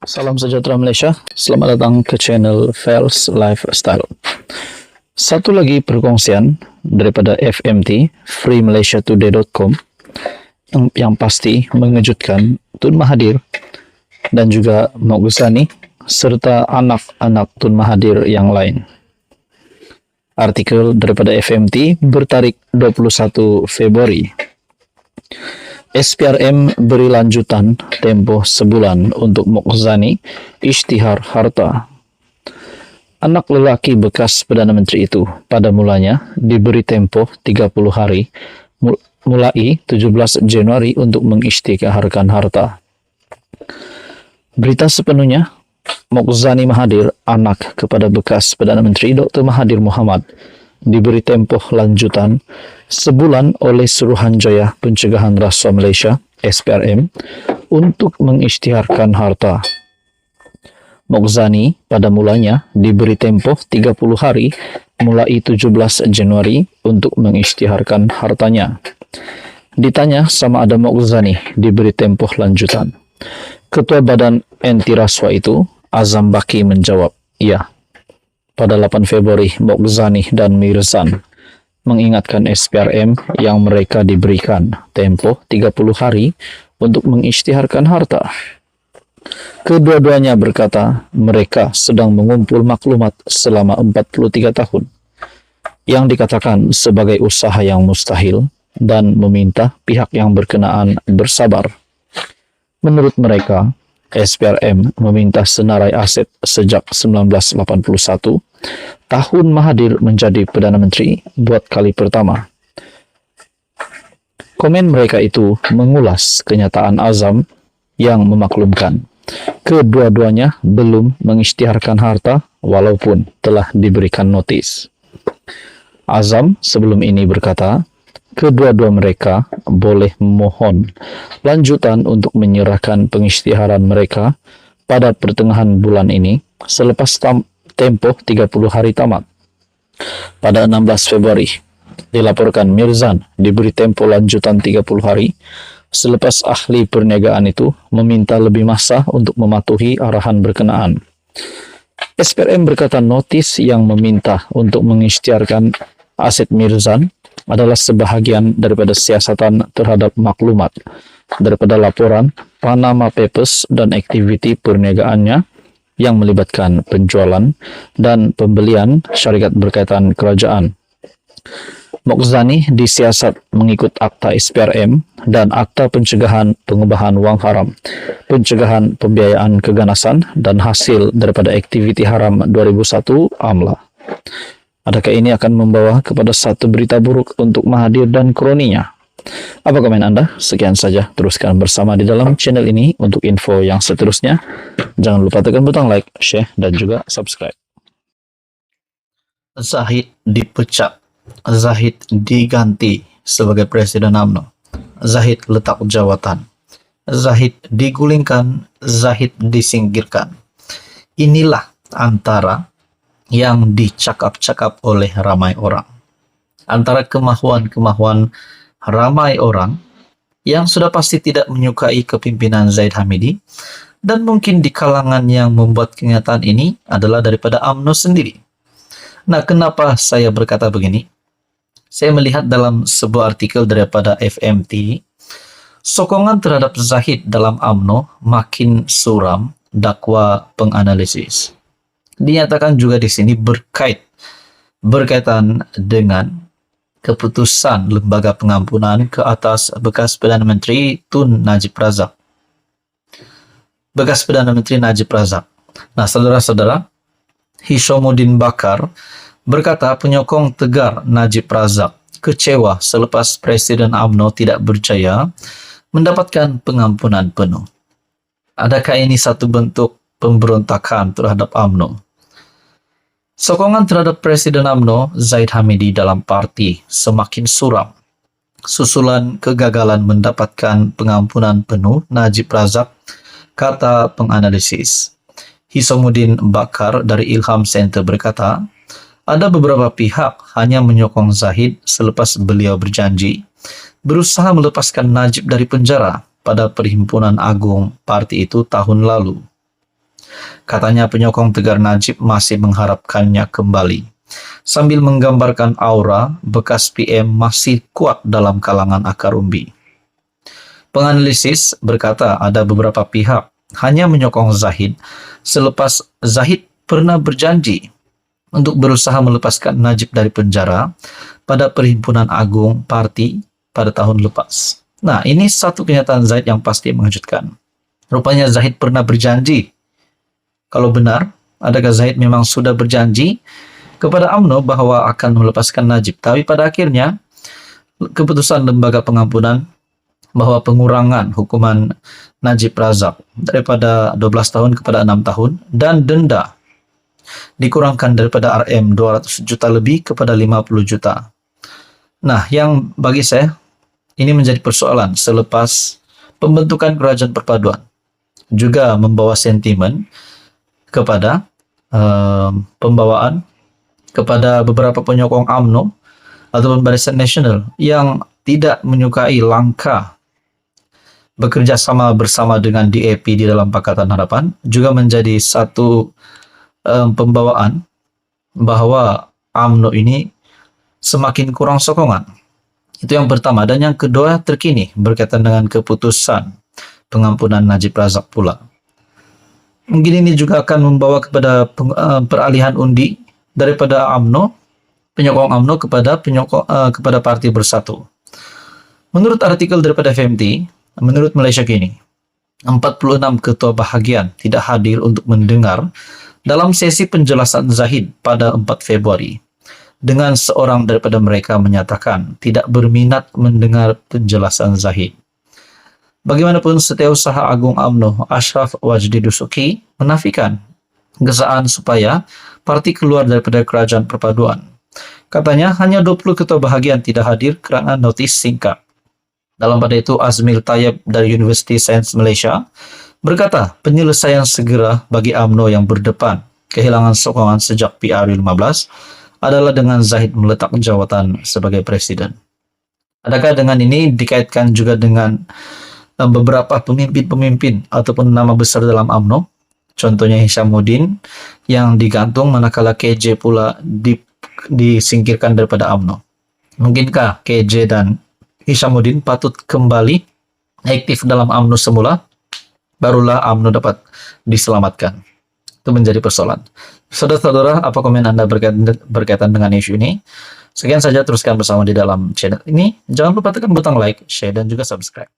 Salam sejahtera Malaysia, selamat datang ke channel Fels Lifestyle. Satu lagi perkongsian daripada FMT, freemalaysiatoday.com, yang pasti mengejutkan Tun Mahathir dan juga Mak Guzani serta anak-anak Tun Mahathir yang lain. Artikel daripada FMT bertarik 21 Februari. SPRM beri lanjutan tempoh sebulan untuk Mak Guzani isytihar harta. Anak lelaki bekas Perdana Menteri itu pada mulanya diberi tempoh 30 hari mulai 17 Januari untuk mengisytiharkan harta. Berita sepenuhnya, Mak Guzani Mahathir, anak kepada bekas Perdana Menteri Dr. Mahathir Mohamad, diberi tempoh lanjutan sebulan oleh Suruhanjaya Pencegahan Rasuah Malaysia SPRM untuk mengisytiharkan harta. Mak Guzani pada mulanya diberi tempoh 30 hari mulai 17 Januari untuk mengisytiharkan hartanya. Ditanya sama ada Mak Guzani diberi tempoh lanjutan, Ketua Badan Anti Rasuah itu, Azam Baki, menjawab, ya. Pada 8 Februari, Mak Guzani dan Mirzan mengingatkan SPRM yang mereka diberikan tempoh 30 hari untuk mengisytiharkan harta. Kedua-duanya berkata mereka sedang mengumpul maklumat selama 43 tahun yang dikatakan sebagai usaha yang mustahil dan meminta pihak yang berkenaan bersabar. Menurut mereka, SPRM meminta senarai aset sejak 1981, tahun Mahathir menjadi Perdana Menteri buat kali pertama. Komen mereka itu mengulas kenyataan Azam yang memaklumkan kedua-duanya belum mengisytiharkan harta walaupun telah diberikan notis. Azam sebelum ini berkata, kedua-dua mereka boleh memohon lanjutan untuk menyerahkan pengisytiharan mereka pada pertengahan bulan ini selepas tempoh 30 hari tamat. Pada 16 Februari, dilaporkan Mirzan diberi tempoh lanjutan 30 hari selepas ahli perniagaan itu meminta lebih masa untuk mematuhi arahan berkenaan. SPRM berkata notis yang meminta untuk mengisytiharkan aset Mirzan adalah sebahagian daripada siasatan terhadap maklumat daripada laporan Panama Papers dan aktiviti perniagaannya yang melibatkan penjualan dan pembelian syarikat berkaitan kerajaan. Mak Guzani disiasat mengikut Akta SPRM dan Akta Pencegahan Pengubahan Wang Haram, Pencegahan Pembiayaan Keganasan dan Hasil daripada Aktiviti Haram 2001 AMLA. Adakah ini akan membawa kepada satu berita buruk untuk Mahathir dan kroninya? Apa komen Anda? Sekian saja. Teruskan bersama di dalam channel ini untuk info yang seterusnya. Jangan lupa tekan butang like, share, dan juga subscribe. Zahid dipecat. Zahid diganti sebagai Presiden UMNO. Zahid letak jawatan. Zahid digulingkan. Zahid disingkirkan. Inilah antara yang dicakap-cakap oleh ramai orang. Antara kemahuan-kemahuan ramai orang yang sudah pasti tidak menyukai kepimpinan Zahid Hamidi, dan mungkin di kalangan yang membuat kenyataan ini adalah daripada UMNO sendiri. Nah, kenapa saya berkata begini? Saya melihat dalam sebuah artikel daripada FMT, sokongan terhadap Zahid dalam UMNO makin suram, dakwa penganalisis. Dinyatakan juga di sini berkaitan dengan keputusan Lembaga Pengampunan ke atas bekas Perdana Menteri Tun Najib Razak. Bekas Perdana Menteri Najib Razak. Nah, saudara-saudara, Hishamuddin Bakar berkata penyokong tegar Najib Razak kecewa selepas Presiden UMNO tidak berjaya mendapatkan pengampunan penuh. Adakah ini satu bentuk pemberontakan terhadap UMNO? Sokongan terhadap Presiden UMNO Zahid Hamidi dalam parti semakin suram susulan kegagalan mendapatkan pengampunan penuh Najib Razak, kata penganalisis. Hishamuddin Bakar dari Ilham Center berkata, ada beberapa pihak hanya menyokong Zahid selepas beliau berjanji berusaha melepaskan Najib dari penjara pada Perhimpunan Agung parti itu tahun lalu. Katanya penyokong Tegar Najib masih mengharapkannya kembali. Sambil menggambarkan aura, bekas PM masih kuat dalam kalangan akar umbi. Penganalisis berkata ada beberapa pihak hanya menyokong Zahid selepas Zahid pernah berjanji untuk berusaha melepaskan Najib dari penjara pada Perhimpunan Agung Parti pada tahun lepas. Nah, ini satu kenyataan Zahid yang pasti mengejutkan. Rupanya Zahid pernah berjanji. Kalau benar, adakah Zahid memang sudah berjanji kepada UMNO bahwa akan melepaskan Najib? Tapi pada akhirnya, keputusan Lembaga Pengampunan bahwa pengurangan hukuman Najib Razak daripada 12 tahun kepada 6 tahun dan denda dikurangkan daripada RM 200 juta lebih kepada 50 juta. Nah, yang bagi saya ini menjadi persoalan selepas pembentukan kerajaan perpaduan juga membawa sentimen kepada pembawaan kepada beberapa penyokong UMNO ataupun Barisan Nasional yang tidak menyukai langkah bekerja sama bersama dengan DAP di dalam Pakatan Harapan, juga menjadi satu pembawaan bahwa UMNO ini semakin kurang sokongan. Itu yang pertama. Dan yang kedua terkini berkaitan dengan keputusan pengampunan Najib Razak pula. Mungkin ini juga akan membawa kepada peralihan undi daripada UMNO, penyokong UMNO kepada Parti Bersatu. Menurut artikel daripada FMT, menurut Malaysia Kini, 46 ketua bahagian tidak hadir untuk mendengar dalam sesi penjelasan Zahid pada 4 Februari. Dengan seorang daripada mereka menyatakan tidak berminat mendengar penjelasan Zahid. Bagaimanapun, Setiausaha Agung UMNO Ashraf Wajdi Dusuki menafikan gesaan supaya parti keluar daripada kerajaan perpaduan. Katanya hanya 20 ketua bahagian tidak hadir kerana notis singkat. Dalam pada itu, Azmil Tayyib dari University Sains Malaysia berkata penyelesaian segera bagi UMNO yang berdepan kehilangan sokongan sejak PR15 adalah dengan Zahid meletak jawatan sebagai presiden. Adakah dengan ini dikaitkan juga dengan beberapa pemimpin-pemimpin ataupun nama besar dalam UMNO? Contohnya Hishamuddin yang digantung manakala KJ pula disingkirkan daripada UMNO. Mungkinkah KJ dan Hishamuddin patut kembali aktif dalam UMNO semula? Barulah UMNO dapat diselamatkan. Itu menjadi persoalan. Saudara-saudara, apa komen Anda berkaitan dengan isu ini? Sekian saja, teruskan bersama di dalam channel ini. Jangan lupa tekan butang like, share, dan juga subscribe.